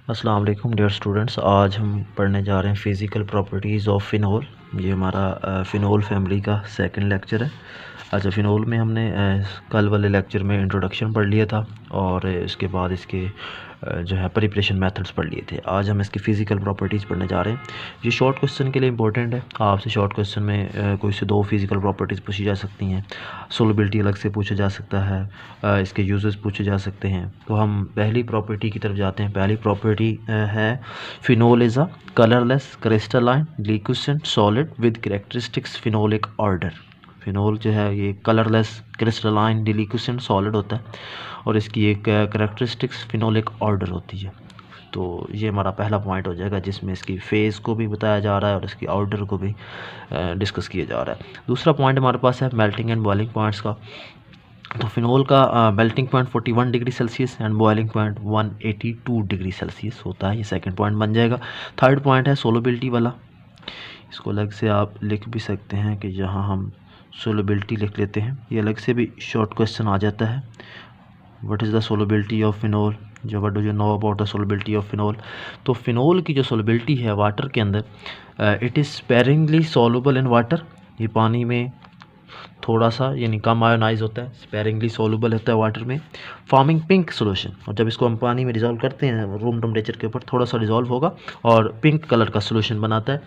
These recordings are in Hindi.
अस्सलाम वालेकुम डियर स्टूडेंट्स। आज हम पढ़ने जा रहे हैं फ़िज़िकल प्रॉपर्टीज़ ऑफ फ़िनोल। ये हमारा फ़िनोल फैमिली का सेकंड लेक्चर है। अच्छा, फ़िनोल में हमने कल वाले लेक्चर में इंट्रोडक्शन पढ़ लिया था और इसके बाद इसके जो है प्रिपरेशन मेथड्स पढ़ लिए थे। आज हम इसकी फ़िज़िकल प्रॉपर्टीज़ पढ़ने जा रहे हैं। ये शॉर्ट क्वेश्चन के लिए इंपॉर्टेंट है। आपसे शॉर्ट क्वेश्चन में कोई से दो फ़िज़िकल प्रॉपर्टीज़ पूछी जा सकती हैं, सोलबिलिटी अलग से पूछा जा सकता है, इसके यूजेस पूछे जा सकते हैं। तो हम पहली प्रॉपर्टी की तरफ जाते हैं। पहली प्रॉपर्टी है phenol is a colourless crystalline liquid solid with characteristics phenolic order. Phenol जो है ये कलरलेस क्रिस्टलाइन डिलिक्विड सॉलिड होता है और इसकी एक कैरेक्टरिस्टिक्स फिनोलिक ऑर्डर होती है। तो ये हमारा पहला पॉइंट हो जाएगा जिसमें इसकी फेज़ को भी बताया जा रहा है और इसकी ऑर्डर को भी डिस्कस किया जा रहा है। दूसरा पॉइंट हमारे पास है मेल्टिंग एंड बॉइलिंग पॉइंट्स का। तो फिनोल का melting point 41 degree Celsius and boiling point 182 degree Celsius होता है। ये सेकंड पॉइंट बन जाएगा। थर्ड पॉइंट है सोलबिलिटी वाला। इसको अलग से आप लिख भी सकते हैं कि जहाँ हम सोलबिलिटी लिख लेते हैं। ये अलग से भी शॉर्ट क्वेश्चन आ जाता है। What is the solubility of phenol, जो what do you know about the solubility of phenol. तो फिनोल की जो सोलबिलिटी है वाटर के अंदर, it is sparingly soluble in water. ये पानी में थोड़ा सा यानी कम आयोनाइज होता है, स्पेरिंगली सॉल्युबल होता है वाटर में, फॉर्मिंग पिंक सोल्यूशन। और जब इसको हम पानी में डिज़ोल्व करते हैं रूम टेम्परेचर के ऊपर थोड़ा सा डिज़ोल्व होगा और पिंक कलर का सोल्यूशन बनाता है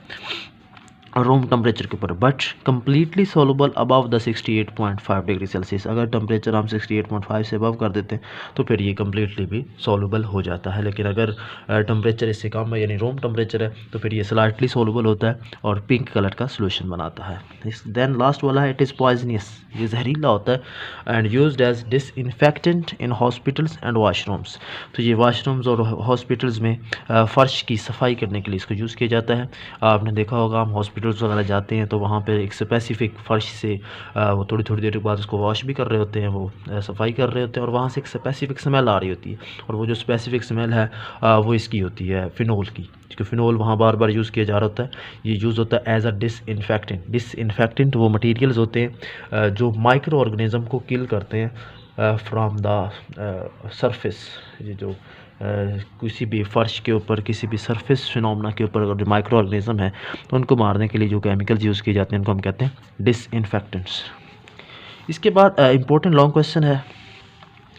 रूम टेम्परेचर के ऊपर, but completely soluble above the 68.5 degree Celsius. अगर टेम्परेचर हम 68.5 से अबव कर देते हैं तो फिर ये कम्प्लीटली भी सोलुबल हो जाता है। लेकिन अगर टेम्परेचर इससे कम है यानी रूम टेम्परेचर है तो फिर ये स्लाइटली सोलुबल होता है और पिंक कलर का सोल्यूशन बनाता है। देन लास्ट वाला है इट इज़ पॉइजनियस। ये जहरीला होता है and used as disinfectant in hospitals and washrooms. तो ये वाशरूम्स और हॉस्पिटल्स में फ़र्श की सफाई करने के लिए इसको यूज़ किया जाता है। आपने देखा होगा हम हॉस्पिटल्स वगैरह जाते हैं तो वहाँ पे एक स्पेसिफ़िक फ़र्श से वो थोड़ी थोड़ी देर के बाद उसको वॉश भी कर रहे होते हैं, वो सफाई कर रहे होते हैं और वहाँ से एक स्पेसिफ़िक स्मेल आ रही होती है और वो जो स्पेसिफ़िक स्मेल है वो इसकी होती है फ़िनोल की, क्योंकि फ़िनोल वहाँ बार बार यूज़ किया जा रहा होता है। ये यूज़ होता है एज अ डिसइंफेक्टेंट। डिसइंफेक्टेंट वो मटीरियल्स होते हैं जो माइक्रो ऑर्गेनिज़म को किल करते हैं फ्राम द सरफेस। ये जो किसी भी फ़र्श के ऊपर किसी भी सरफेस फिनोमेना के ऊपर अगर जो माइक्रो ऑर्गेनिज़म है तो उनको मारने के लिए जो केमिकल्स यूज़ किए जाते हैं उनको हम कहते हैं डिसइंफेक्टेंट्स। इसके बाद इम्पोर्टेंट लॉन्ग क्वेश्चन है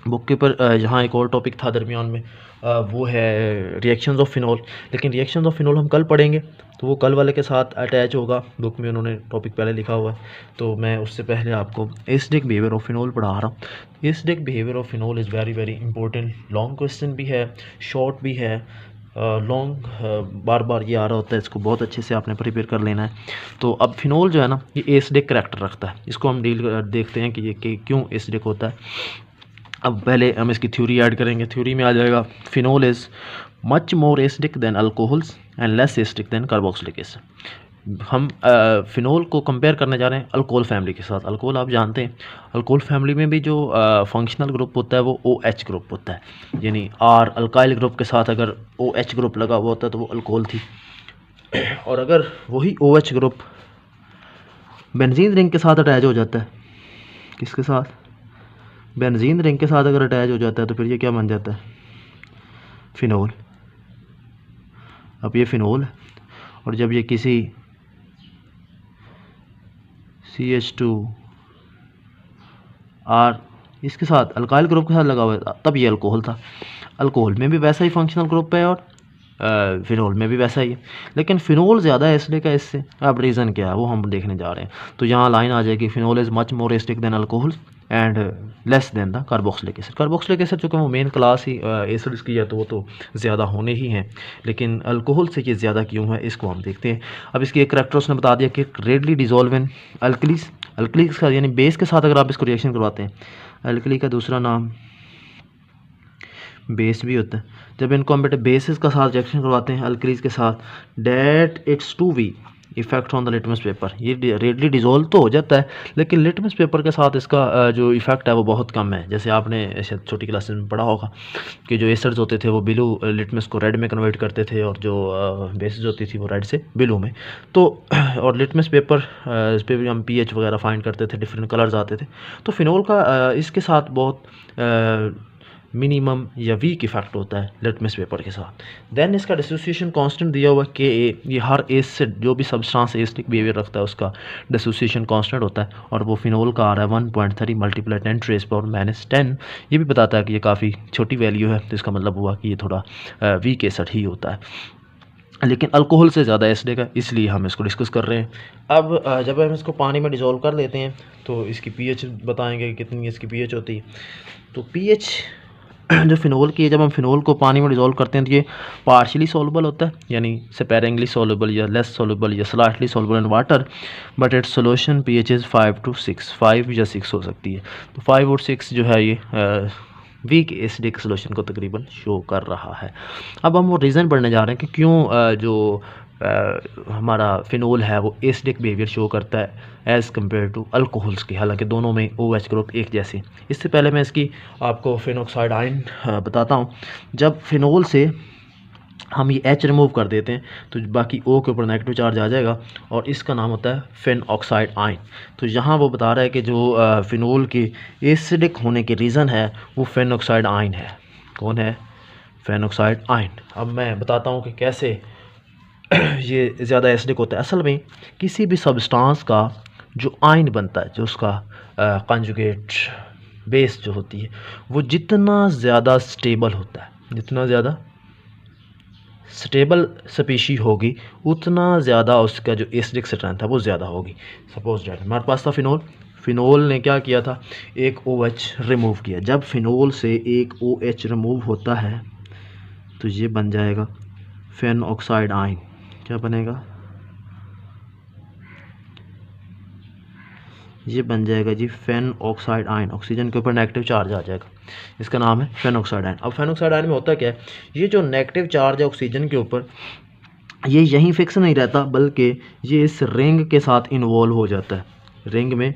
बुक के ऊपर। यहाँ एक और टॉपिक था दरमियान में, वो है रिएक्शंस ऑफ फिनोल। लेकिन रिएक्शंस ऑफ फिनोल हम कल पढ़ेंगे तो वो कल वाले के साथ अटैच होगा। बुक में उन्होंने टॉपिक पहले लिखा हुआ है तो मैं उससे पहले आपको एसिडिक बिहेवियर ऑफ फिनोल पढ़ा रहा हूँ। Acidic behaviour of phenol is very very important. Long question भी है, शॉर्ट भी है। लॉन्ग बार बार ये आ रहा होता है, इसको बहुत अच्छे से आपने प्रिपेयर कर लेना है। तो अब फिनोल जो है ना ये एसिडिक करैक्टर रखता है। इसको हम देखते हैं कि ये क्यों एसिडिक होता है। अब पहले हम इसकी थ्योरी ऐड करेंगे। थ्योरी में आ जाएगा phenol is much more acidic then alcohols and less acidic then carboxylic acid. हम फिनोल को कंपेयर करने जा रहे हैं अल्कोहल फैमिली के साथ। अल्कोहल आप जानते हैं, अल्कोहल फैमिली में भी जो फंक्शनल ग्रुप होता है वो OH ग्रुप होता है। यानी R अल्काइल ग्रुप के साथ अगर OH ग्रुप लगा हुआ होता है तो वो अल्कोहल थी। और अगर वही OH ग्रुप बेंजीन रिंग के साथ अटैच हो जाता है, किसके साथ, बेंजीन रिंग के साथ अगर अटैच हो जाता है तो फिर ये क्या बन जाता है, फिनोल। अब ये फिनोल है और जब ये किसी CH2R इसके साथ अल्काइल ग्रुप के साथ लगा हुआ है तब ये अल्कोहल था। अल्कोहल में भी वैसा ही फंक्शनल ग्रुप है और फिनोल में भी वैसा ही है, लेकिन फिनोल ज़्यादा एसिडिक है इससे। अब रीज़न क्या है वो हम देखने जा रहे हैं। तो यहाँ लाइन आ जाएगी phenol is much more acidic than alcohol and less than the carboxylic acid. Carboxylic acid चूँकि वो मेन क्लास ही एसिड्स की है तो वो तो ज़्यादा होने ही हैं, लेकिन अल्कोहल से ये ज़्यादा क्यों है इसको हम देखते हैं। अब इसकी एक करैक्टर उसने बता दिया कि readily dissolve in alkalies. Alkalies का यानी बेस के साथ अगर आप इसको रिएक्शन करवाते हैं, अल्कली का दूसरा नाम बेस भी होता है। जब इनको हम बेटे बेसिस का साथ रिएक्शन करवाते हैं अल्कलीज के साथ, that it's to we effect on the litmus paper. ये रेडली डिजोल्व तो हो जाता है लेकिन लिटमस पेपर के साथ इसका जो इफेक्ट है वो बहुत कम है। जैसे आपने ऐसे छोटी क्लासेस में पढ़ा होगा कि जो एसिड्स होते थे वो ब्लू लिटमस को रेड में कन्वर्ट करते थे और जो बेसिस होती थी वो रेड से ब्लू में। तो और लिटमस पेपर इस पर भी हम pH वगैरह फाइंड करते थे, डिफरेंट कलर्स आते थे। तो फिनोल का इसके साथ बहुत मिनिमम या वीक इफेक्ट होता है लिटमस पेपर के साथ। देन इसका डिसोसिएशन कांस्टेंट दिया हुआ है KA, ये हर एसिड जो भी सब्सटेंस एसिडिक बिहेवियर रखता है उसका डिसोसिएशन कांस्टेंट होता है, और वो फिनोल का आ रहा है 1.3 × 10⁻⁻10। ये भी बताता है कि ये काफ़ी छोटी वैल्यू है, तो इसका मतलब हुआ कि ये थोड़ा वीक एसिड ही होता है, लेकिन अल्कोहल से ज़्यादा एसिडिक है, इसलिए हम इसको डिस्कस कर रहे हैं। अब जब हम इसको पानी में डिज़ोल्व कर लेते हैं तो इसकी पीएच बताएंगे कि कितनी इसकी पीएच होती है। तो पीएच जो फिनोल की है, जब हम फिनोल को पानी में डिज़ोल्व करते हैं तो ये पार्शियली सॉल्युबल होता है, यानी स्पेरिंगली सॉल्युबल या लेस सॉल्युबल या slightly soluble in water, but it's solution pH is 5 to 6, 5 या 6 हो सकती है। तो 5 और 6 जो है ये वीक एसिडिक सोल्यूशन को तकरीबन शो कर रहा है। अब हम वो रीज़न पढ़ने जा रहे हैं कि क्यों जो हमारा फिनोल है वो एसिडिक बिहेवियर शो करता है एज़ कम्पेयर टू अल्कोहल्स के, हालांकि दोनों में OH ग्रुप एक जैसे। इससे पहले मैं इसकी आपको फिनॉक्साइड आयन बताता हूँ। जब फिनोल से हम ये H रिमूव कर देते हैं तो बाकी O के ऊपर नेगेटिव चार्ज आ जाएगा, और इसका नाम होता है फिन ऑक्साइड आयन। तो यहाँ वो बता रहा है कि जो फिनोल के एसिडिक होने के रीज़न है वो फिन ऑक्साइड आयन है। कौन है? Phenoxide ion. अब मैं बताता हूँ कि कैसे ये ज़्यादा एसिडिक होता है। असल में किसी भी सब्सटेंस का जो आयन बनता है, जो उसका कंजुगेट बेस जो होती है, वो जितना ज़्यादा स्टेबल होता है, जितना ज़्यादा स्टेबल स्पीशी होगी, उतना ज़्यादा उसका जो एसिडिक स्ट्रेंथ है वो ज़्यादा होगी। सपोज दैट हमारे पास था फिनोल, फिनोल ने क्या किया था, एक OH रिमूव किया। जब फिनोल से एक OH रिमूव होता है तो ये बन जाएगा फिन ऑक्साइड आयन। क्या बनेगा? ये बन जाएगा जी फिन ऑक्साइड आयन। ऑक्सीजन के ऊपर नेगेटिव चार्ज आ जाएगा, इसका नाम है फिन ऑक्साइड आयन। अब फिन ऑक्साइड आयन में होता क्या है, ये जो नेगेटिव चार्ज है ऑक्सीजन के ऊपर, ये यहीं फिक्स नहीं रहता, बल्कि ये इस रिंग के साथ इन्वॉल्व हो जाता है, रिंग में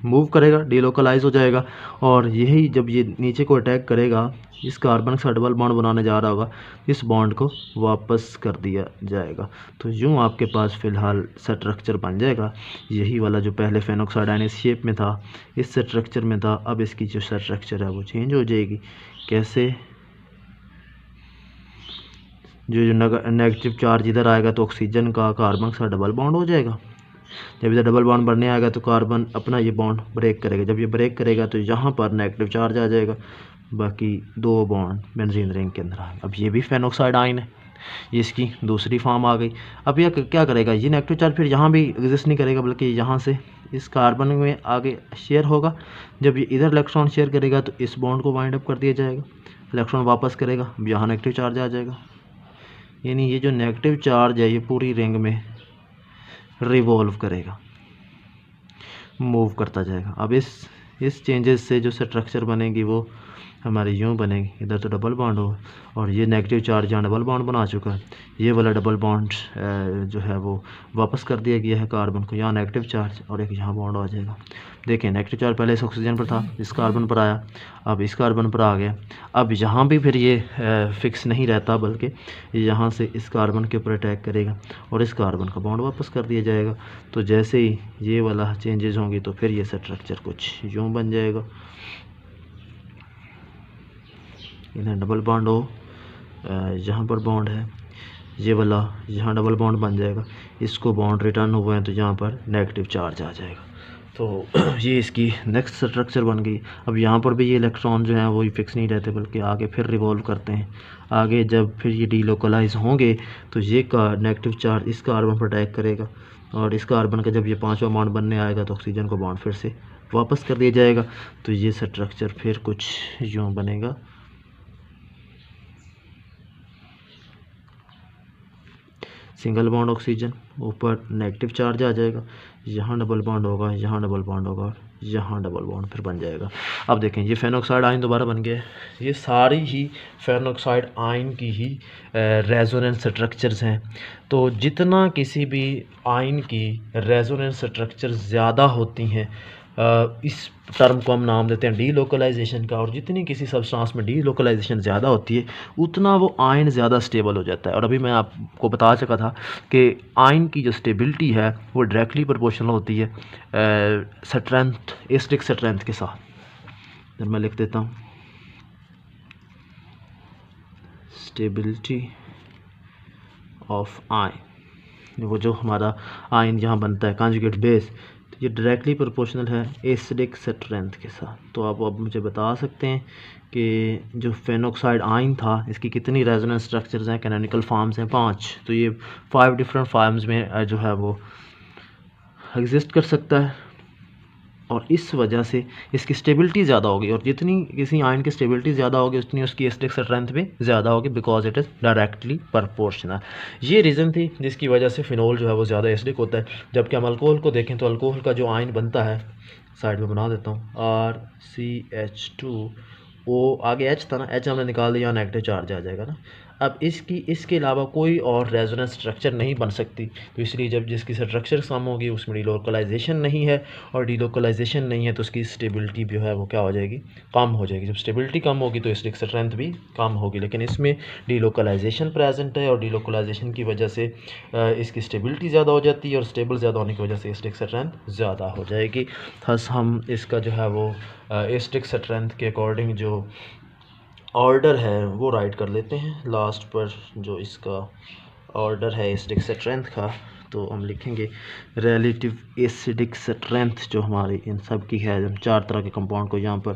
मूव करेगा, डिलोकलाइज हो जाएगा, और यही जब ये नीचे को अटैक करेगा, इस कार्बन के साथ डबल बॉन्ड बनाने जा रहा होगा, इस बॉन्ड को वापस कर दिया जाएगा। तो यूँ आपके पास फ़िलहाल स्ट्रक्चर बन जाएगा, यही वाला जो पहले फिनॉक्साइड आयन इस शेप में था, इस स्ट्रक्चर में था, अब इसकी जो स्ट्रक्चर है वो चेंज हो जाएगी। कैसे? जो नेगेटिव चार्ज इधर आएगा तो ऑक्सीजन का कार्बन के साथ डबल बॉन्ड हो जाएगा। जब इधर डबल बॉन्ड बनने आएगा तो कार्बन अपना ये बॉन्ड ब्रेक करेगा। जब ये ब्रेक करेगा तो यहाँ पर नेगेटिव चार्ज आ जाएगा, बाकी दो बॉन्ड बेंजीन रिंग के अंदर आएंगे। अब ये भी फेनॉक्साइड आयन है, ये इसकी दूसरी फॉर्म आ गई। अब यह क्या करेगा, ये नेगेटिव चार्ज फिर यहाँ भी एग्जिस्ट नहीं करेगा, बल्कि यहाँ से इस कार्बन में आगे शेयर होगा। जब ये इधर इलेक्ट्रॉन शेयर करेगा तो इस बॉन्ड को वाइंड अप कर दिया जाएगा, इलेक्ट्रॉन वापस करेगा, अब यहाँ नेगेटिव चार्ज आ जाएगा। यानी ये जो नेगेटिव चार्ज है ये पूरी रिंग में रिवॉल्व करेगा, मूव करता जाएगा। अब इस चेंजेस से जो स्ट्रक्चर बनेगी वो हमारी यूँ बनेगी, इधर तो डबल बॉन्ड होगा और ये नेगेटिव चार्ज यहाँ डबल बॉन्ड बना चुका है, ये वाला डबल बॉन्ड जो है वो वापस कर दिया गया है कार्बन को, यहाँ नेगेटिव चार्ज और एक यहाँ बॉन्ड आ जाएगा। देखिए नेगेटिव चार्ज पहले इस ऑक्सीजन पर था, इस कार्बन पर आया, अब इस कार्बन पर आ गया। अब यहाँ भी फिर ये फिक्स नहीं रहता, बल्कि यहाँ से इस कार्बन के ऊपर अटैक करेगा और इस कार्बन का बॉन्ड वापस कर दिया जाएगा। तो जैसे ही ये वाला चेंजेस होंगी तो फिर ये स्ट्रक्चर कुछ यूँ बन जाएगा, इधर डबल बॉन्ड हो, यहाँ पर बॉन्ड है, ये वाला यहाँ डबल बॉन्ड बन जाएगा, इसको बॉन्ड रिटर्न हुए हैं तो यहाँ पर नेगेटिव चार्ज आ जाएगा। तो ये इसकी नेक्स्ट स्ट्रक्चर बन गई। अब यहाँ पर भी ये इलेक्ट्रॉन जो हैं वो फिक्स नहीं रहते, बल्कि आगे फिर रिवॉल्व करते हैं। आगे जब फिर ये डीलोकलाइज होंगे तो ये नेगेटिव चार्ज इस कार्बन पर अटैक करेगा और इस कार्बन का जब ये पांचवा बॉन्ड बनने आएगा तो ऑक्सीजन को बॉन्ड फिर से वापस कर दिया जाएगा। तो ये स्ट्रक्चर फिर कुछ यूँ बनेगा, सिंगल बॉन्ड ऑक्सीजन, ऊपर नेगेटिव चार्ज आ जाएगा, यहाँ डबल बॉन्ड होगा, यहाँ डबल बॉन्ड होगा, यहाँ डबल बॉन्ड फिर बन जाएगा। अब देखें ये फेनॉक्साइड आयन दोबारा बन गया है। ये सारी ही फेनॉक्साइड आयन की ही रेजोनेंस स्ट्रक्चर्स हैं। तो जितना किसी भी आयन की रेजोनेंस स्ट्रक्चर ज़्यादा होती हैं, इस टर्म को हम नाम देते हैं डीलोकलाइजेशन का, और जितनी किसी सब्सटेंस में डीलोकलाइजेशन ज़्यादा होती है उतना वो आयन ज़्यादा स्टेबल हो जाता है। और अभी मैं आपको बता चुका था कि आयन की जो स्टेबिलिटी है वो डायरेक्टली प्रोपोर्शनल होती है स्ट्रेंथ, एसिडिक स्ट्रेंथ के साथ। मैं लिख देता हूँ, स्टेबिलिटी ऑफ आयन, वो जो हमारा आयन यहाँ बनता है कॉन्जुगेट बेस, तो ये डायरेक्टली प्रोपोर्शनल है एसिडिक स्ट्रेंथ के साथ। तो आप अब मुझे बता सकते हैं कि जो फेनोक्साइड आयन था इसकी कितनी रेजोनेंस स्ट्रक्चर्स हैं, कैनोनिकल फार्म्स हैं 5। तो ये 5 डिफरेंट फार्म्स में जो है वो एग्जिस्ट कर सकता है, और इस वजह से इसकी स्टेबिलिटी ज़्यादा होगी, और जितनी किसी आयन की स्टेबिलिटी ज़्यादा होगी उतनी उसकी एसिडिक स्ट्रेंथ भी ज़्यादा होगी, because it is directly proportional. ये रीज़न थी जिसकी वजह से फिनोल जो है वो ज़्यादा एसिडिक होता है। जबकि हम अल्कोहल को देखें तो अल्कोहल का जो आयन बनता है, साइड में बना देता हूँ, RCH2O, आगे H था ना, H हमने निकाल दिया, नेगेटिव चार्ज आ जाएगा ना। अब इसके अलावा कोई और रेजोनेंस स्ट्रक्चर नहीं बन सकती, तो इसलिए जब जिसकी स्ट्रक्चर कम होगी उसमें डीलोकलाइजेशन नहीं है, और डीलोकलाइजेशन नहीं है तो उसकी स्टेबिलिटी जो है वो क्या हो जाएगी, कम हो जाएगी। जब स्टेबिलिटी कम होगी तो एसिडिक स्ट्रेंथ भी कम होगी, लेकिन इसमें डीलोकलाइजेशन प्रेजेंट है, और डीलोकलाइजेशन की वजह से इसकी स्टेबिलिटी ज़्यादा हो जाती है, और स्टेबल ज़्यादा होने की वजह से एसिडिक स्ट्रेंथ ज़्यादा हो जाएगी। थस हम इसका जो है वो एसिडिक स्ट्रेंथ के अकॉर्डिंग जो ऑर्डर है वो राइट कर लेते हैं। लास्ट पर जो इसका ऑर्डर है एसिडिक स्ट्रेंथ का, तो हम लिखेंगे रिलेटिव एसिडिक स्ट्रेंथ जो हमारी इन सब की है। हम 4 तरह के कंपाउंड को यहाँ पर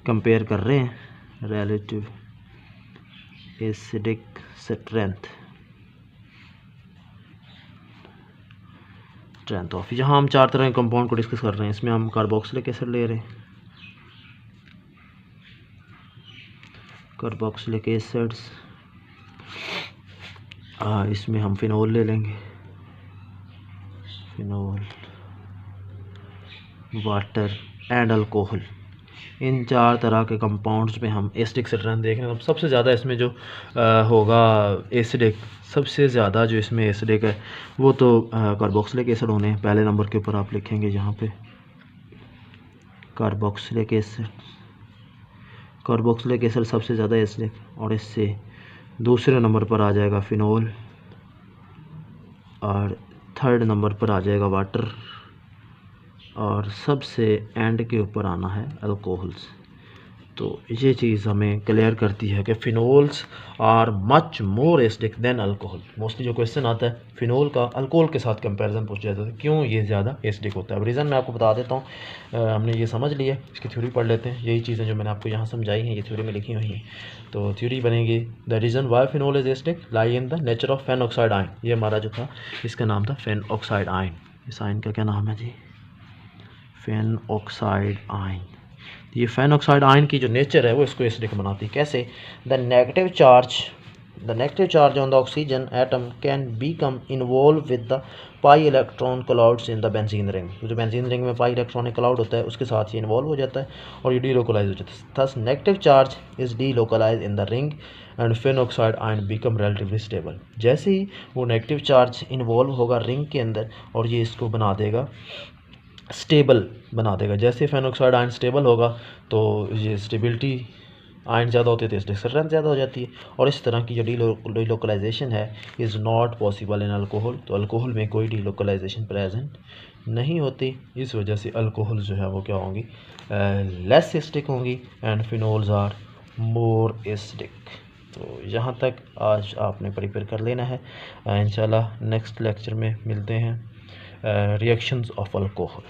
कंपेयर कर रहे हैं, रिलेटिव एसिडिक स्ट्रेंथ ऑफ, यहाँ हम 4 तरह के कंपाउंड को डिस्कस कर रहे हैं। इसमें हम कार्बोक्सिलिक एसिड ले रहे हैं, कार्बोक्सिलिक एसिड्स, इसमें हम फिनोल ले लेंगे, फिनोल, वाटर एंड अल्कोहल। इन 4 तरह के कंपाउंड्स में हम एसिडिक स्ट्रेंथ देख रहे हैं। सबसे ज़्यादा इसमें जो होगा एसिडिक, सबसे ज़्यादा जो इसमें एसिडिक है वो तो कार्बोक्सिलिक एसिड होने पहले नंबर के ऊपर आप लिखेंगे यहाँ पे कार्बोक्सिलिक एसिड। कार्बोक्सिलिक एसिड सबसे ज़्यादा एसिडिक, और इससे दूसरे नंबर पर आ जाएगा फिनोल, और थर्ड नंबर पर आ जाएगा वाटर, और सबसे एंड के ऊपर आना है अल्कोहल्स। तो ये चीज़ हमें क्लियर करती है कि phenols are much more acidic than alcohol. Mostly जो क्वेश्चन आता है फिनोल का अल्कोहल के साथ कंपैरिजन पूछ जाता है, क्यों ये ज़्यादा एसिडिक होता है। अब रीज़न मैं आपको बता देता हूँ, हमने ये समझ लिया, इसकी थ्योरी पढ़ लेते हैं। यही चीज़ें जो मैंने आपको यहाँ समझाई हैं ये थ्योरी में लिखी हुई हैं। तो थ्योरी बनेगी, the reason why phenol is acidic lie in the nature of phenoxide ion. ये हमारा जो था इसका नाम था फेनॉक्साइड आयन। इस आयन का क्या नाम है जी, फेनॉक्साइड आयन। ये फेनॉक्साइड आयन की जो नेचर है वो इसको एसिडिक बनाती है। कैसे, the negative charge on the oxygen atom can become involve with the pi electron clouds in the benzene ring. जो बेंजीन रिंग में पाई इलेक्ट्रॉनिक क्लाउड होता है उसके साथ ये इन्वॉल्व हो जाता है और ये डीलोकलाइज हो जाता है। Thus negative charge is delocalize in the ring and phenoxide ion become relatively stable. जैसे ही वो नेगेटिव चार्ज इन्वॉल्व होगा रिंग के अंदर और ये इसको बना देगा, स्टेबल बना देगा। जैसे फेनॉक्साइड आयन स्टेबल होगा तो ये स्टेबिलिटी आयन ज़्यादा होती है तो एसिडिक स्ट्रेंथ ज़्यादा हो जाती है। और इस तरह की जो डीलोकलाइजेशन है is not possible in alcohol. तो अल्कोहल में कोई डीलोकलाइजेशन प्रेजेंट नहीं होती, इस वजह से अल्कोहल जो है वो क्या होंगी, लेस एसिडिक होंगी, and phenols are more acidic. तो यहाँ तक आज आपने प्रिपेयर कर लेना है। इंशाल्लाह नेक्स्ट लेक्चर में मिलते हैं, रिएक्शंस ऑफ अल्कोहल।